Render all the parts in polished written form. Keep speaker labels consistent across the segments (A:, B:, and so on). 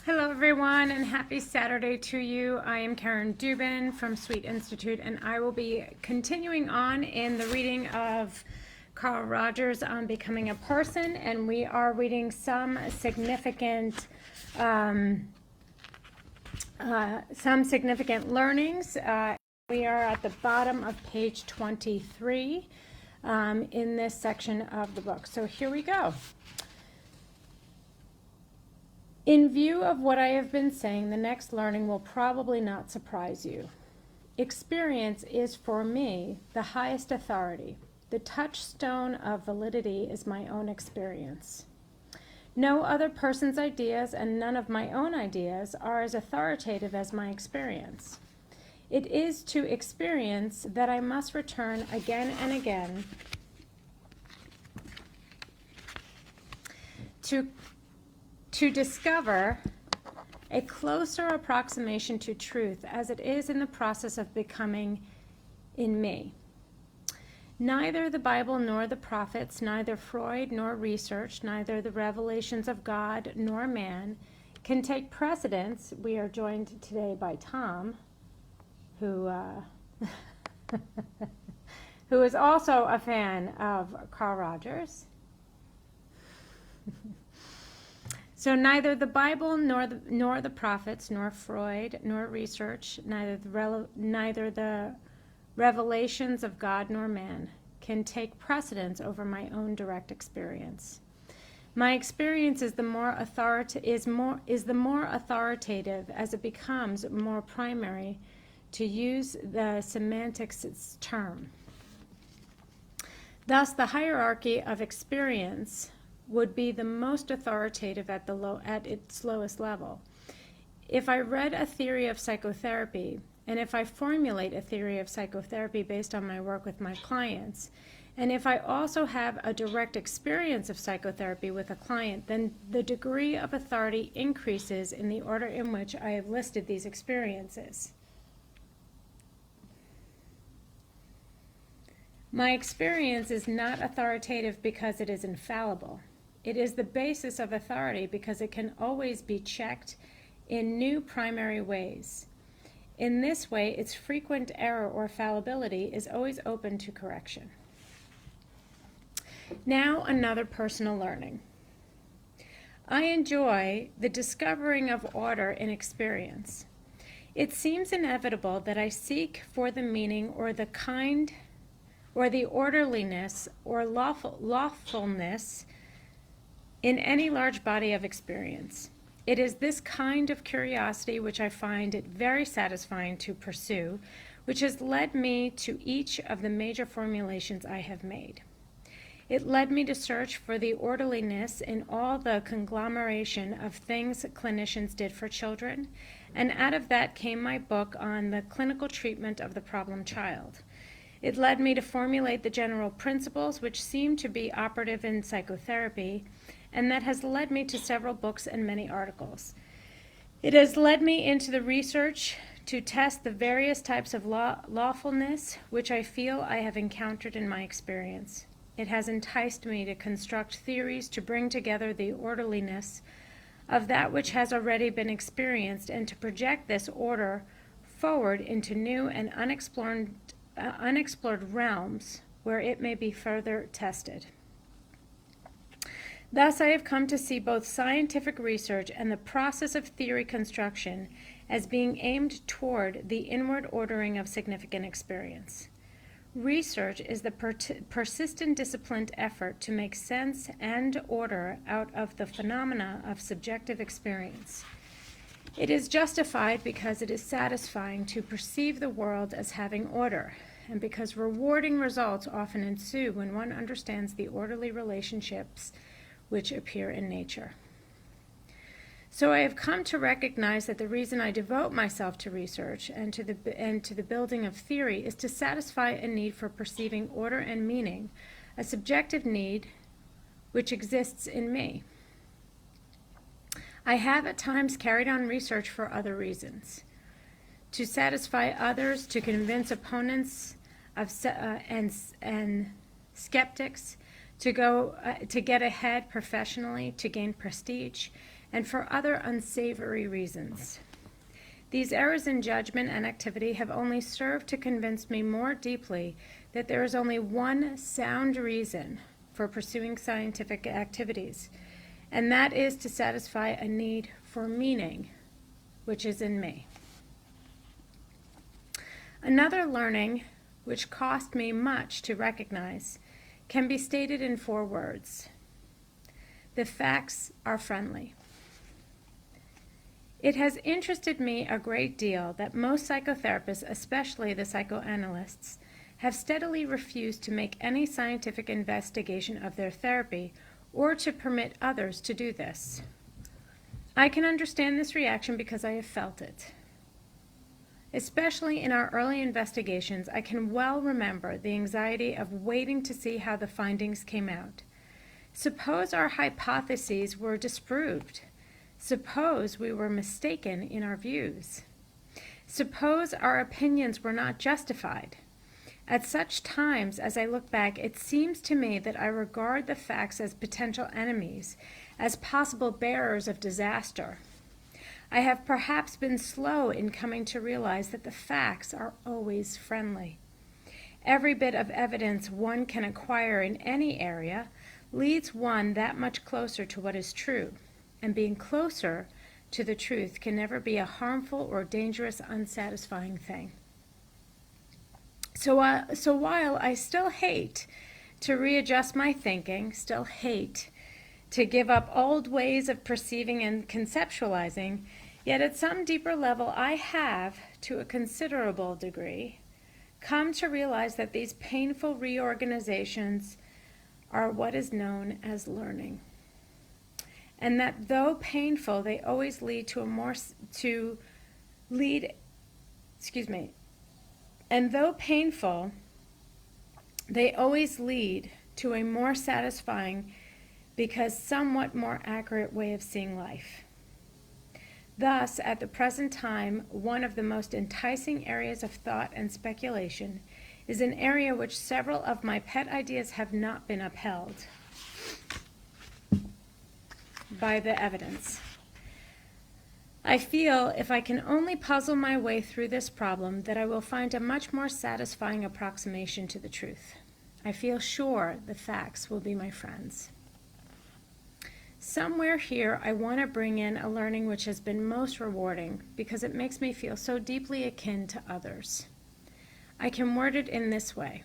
A: Hello, everyone, and happy Saturday to you. I am Karen Dubin from Sweet Institute, and I will be continuing on in the reading of Carl Rogers on Becoming a Person, and we are reading some significant learnings. We are at the bottom of page 23 in this section of the book. So here we go. In view of what I have been saying, the next learning will probably not surprise you. Experience is, for me, the highest authority. The touchstone of validity is my own experience. No other person's ideas and none of my own ideas are as authoritative as my experience. It is to experience that I must return again and again to discover a closer approximation to truth as it is in the process of becoming in me. Neither the Bible nor the prophets, neither Freud nor research, neither the revelations of God nor man can take precedence. We are joined today by Tom, who who is also a fan of Carl Rogers. So neither the Bible nor the prophets, nor Freud, nor research, neither the revelations of God nor man can take precedence over my own direct experience. My experience is the more authoritative as it becomes more primary, to use the semantics term. Thus, the hierarchy of experience would be the most authoritative at its lowest level. If I read a theory of psychotherapy, and if I formulate a theory of psychotherapy based on my work with my clients, and if I also have a direct experience of psychotherapy with a client, then the degree of authority increases in the order in which I have listed these experiences. My experience is not authoritative because it is infallible. It is the basis of authority because it can always be checked in new primary ways. In this way, its frequent error or fallibility is always open to correction. Now, another personal learning. I enjoy the discovering of order in experience. It seems inevitable that I seek for the meaning or the kind or the orderliness or lawfulness in any large body of experience. It is this kind of curiosity which I find it very satisfying to pursue, which has led me to each of the major formulations I have made. It led me to search for the orderliness in all the conglomeration of things clinicians did for children, and out of that came my book on the clinical treatment of the problem child. It led me to formulate the general principles which seem to be operative in psychotherapy, and that has led me to several books and many articles. It has led me into the research to test the various types of lawfulness which I feel I have encountered in my experience. It has enticed me to construct theories to bring together the orderliness of that which has already been experienced and to project this order forward into new and unexplored realms where it may be further tested. Thus, I have come to see both scientific research and the process of theory construction as being aimed toward the inward ordering of significant experience. Research is the persistent, disciplined effort to make sense and order out of the phenomena of subjective experience. It is justified because it is satisfying to perceive the world as having order, and because rewarding results often ensue when one understands the orderly relationships which appear in nature. So I have come to recognize that the reason I devote myself to research and to the building of theory is to satisfy a need for perceiving order and meaning, a subjective need which exists in me. I have at times carried on research for other reasons: to satisfy others, to convince opponents and skeptics, to get ahead professionally, to gain prestige, and for other unsavory reasons. These errors in judgment and activity have only served to convince me more deeply that there is only one sound reason for pursuing scientific activities, and that is to satisfy a need for meaning, which is in me. Another learning, which cost me much to recognize, can be stated in 4 words. The facts are friendly. It has interested me a great deal that most psychotherapists, especially the psychoanalysts, have steadily refused to make any scientific investigation of their therapy or to permit others to do this. I can understand this reaction because I have felt it. Especially in our early investigations, I can well remember the anxiety of waiting to see how the findings came out. Suppose our hypotheses were disproved. Suppose we were mistaken in our views. Suppose our opinions were not justified. At such times, as I look back, it seems to me that I regard the facts as potential enemies, as possible bearers of disaster. I have perhaps been slow in coming to realize that the facts are always friendly. Every bit of evidence one can acquire in any area leads one that much closer to what is true, and being closer to the truth can never be a harmful or dangerous, unsatisfying thing. So while I still hate to readjust my thinking, still hate to give up old ways of perceiving and conceptualizing, yet at some deeper level I have, to a considerable degree, come to realize that these painful reorganizations are what is known as learning. And that though painful, they always lead to and though painful, they always lead to a more satisfying, because somewhat more accurate way of seeing life. Thus, at the present time, one of the most enticing areas of thought and speculation is an area which several of my pet ideas have not been upheld by the evidence. I feel if I can only puzzle my way through this problem that I will find a much more satisfying approximation to the truth. I feel sure the facts will be my friends. Somewhere here I want to bring in a learning which has been most rewarding because it makes me feel so deeply akin to others. I can word it in this way.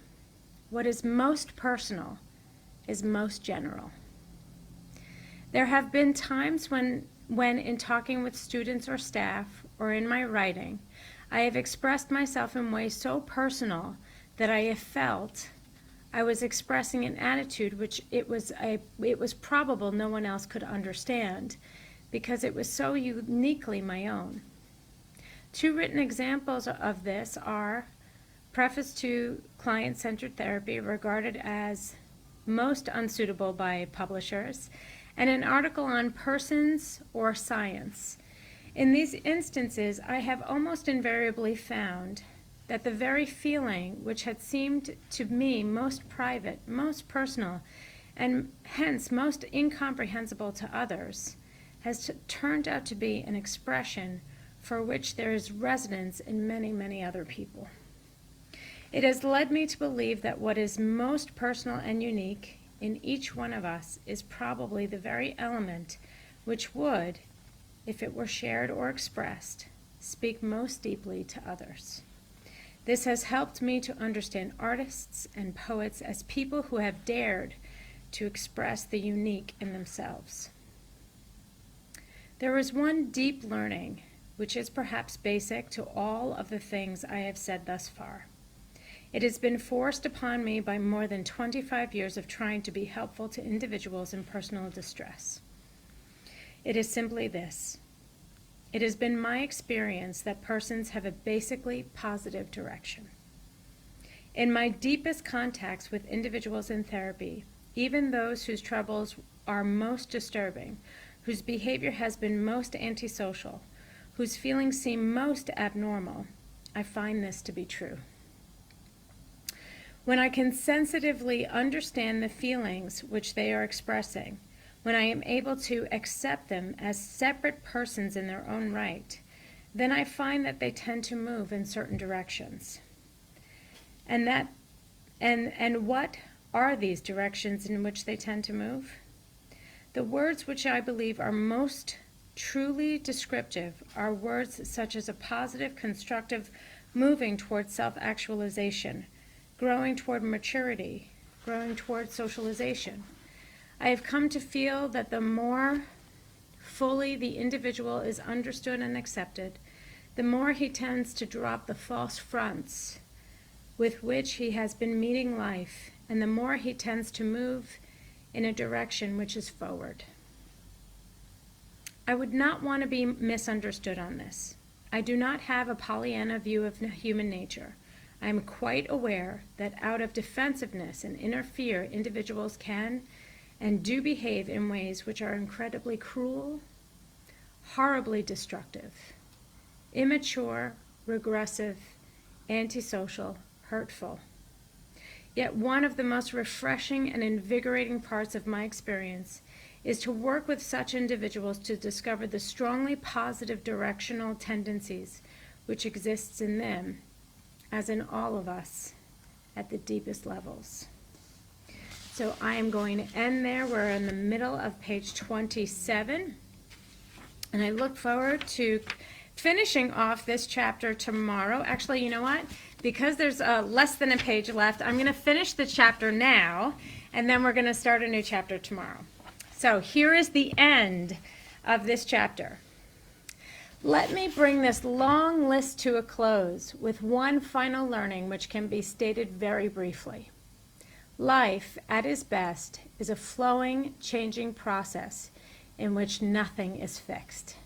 A: What is most personal is most general. There have been times when in talking with students or staff, or in my writing, I have expressed myself in ways so personal that I have felt I was expressing an attitude which it was probable no one else could understand, because it was so uniquely my own. 2 written examples of this are Preface to Client-Centered Therapy, regarded as most unsuitable by publishers, and an article on persons or science. In these instances, I have almost invariably found that the very feeling which had seemed to me most private, most personal, and hence most incomprehensible to others, has turned out to be an expression for which there is resonance in many, many other people. It has led me to believe that what is most personal and unique in each one of us is probably the very element which would, if it were shared or expressed, speak most deeply to others. This has helped me to understand artists and poets as people who have dared to express the unique in themselves. There is one deep learning, which is perhaps basic to all of the things I have said thus far. It has been forced upon me by more than 25 years of trying to be helpful to individuals in personal distress. It is simply this. It has been my experience that persons have a basically positive direction. In my deepest contacts with individuals in therapy, even those whose troubles are most disturbing, whose behavior has been most antisocial, whose feelings seem most abnormal, I find this to be true. When I can sensitively understand the feelings which they are expressing, when I am able to accept them as separate persons in their own right, then I find that they tend to move in certain directions. And what are these directions in which they tend to move? The words which I believe are most truly descriptive are words such as a positive, constructive moving toward self-actualization, growing toward maturity, growing toward socialization. I have come to feel that the more fully the individual is understood and accepted, the more he tends to drop the false fronts with which he has been meeting life, and the more he tends to move in a direction which is forward. I would not want to be misunderstood on this. I do not have a Pollyanna view of human nature. I am quite aware that out of defensiveness and inner fear, individuals can and do behave in ways which are incredibly cruel, horribly destructive, immature, regressive, antisocial, hurtful. Yet one of the most refreshing and invigorating parts of my experience is to work with such individuals to discover the strongly positive directional tendencies which exists in them, as in all of us, at the deepest levels. So I am going to end there. We're in the middle of page 27, and I look forward to finishing off this chapter tomorrow. Actually, you know what? Because there's less than a page left, I'm going to finish the chapter now, and then we're going to start a new chapter tomorrow. So here is the end of this chapter. Let me bring this long list to a close with one final learning which can be stated very briefly. Life, at its best, is a flowing, changing process in which nothing is fixed.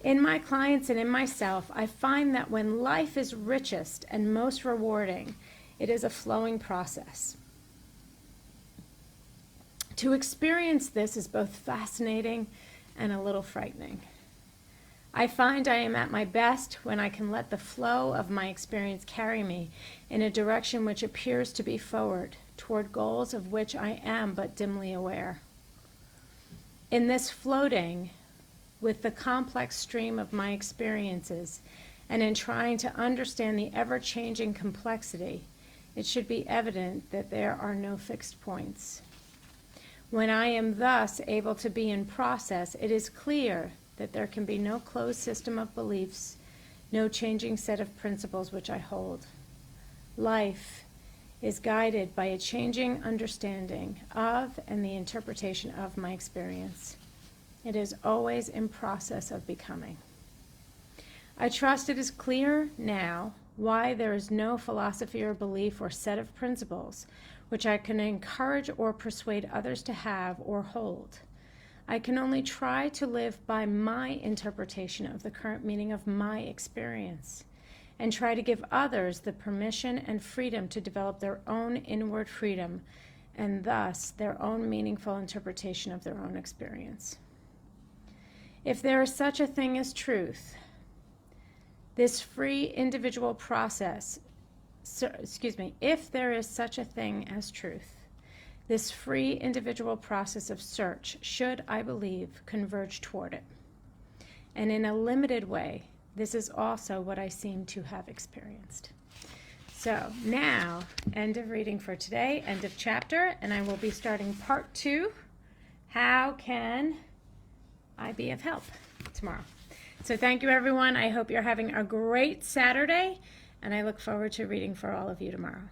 A: In my clients and in myself, I find that when life is richest and most rewarding, it is a flowing process. To experience this is both fascinating and a little frightening. I find I am at my best when I can let the flow of my experience carry me in a direction which appears to be forward, toward goals of which I am but dimly aware. In this floating with the complex stream of my experiences, and in trying to understand the ever-changing complexity, it should be evident that there are no fixed points. When I am thus able to be in process, it is clear that there can be no closed system of beliefs, no changing set of principles which I hold. Life is guided by a changing understanding of and the interpretation of my experience. It is always in process of becoming. I trust it is clear now why there is no philosophy or belief or set of principles which I can encourage or persuade others to have or hold. I can only try to live by my interpretation of the current meaning of my experience, and try to give others the permission and freedom to develop their own inward freedom, and thus their own meaningful interpretation of their own experience. If there is such a thing as truth, this free individual process, if there is such a thing as truth, this free individual process of search should, I believe, converge toward it. And in a limited way, this is also what I seem to have experienced. So now, end of reading for today, end of chapter, and I will be starting part 2, How Can I Be of Help, tomorrow. So thank you, everyone. I hope you're having a great Saturday, and I look forward to reading for all of you tomorrow.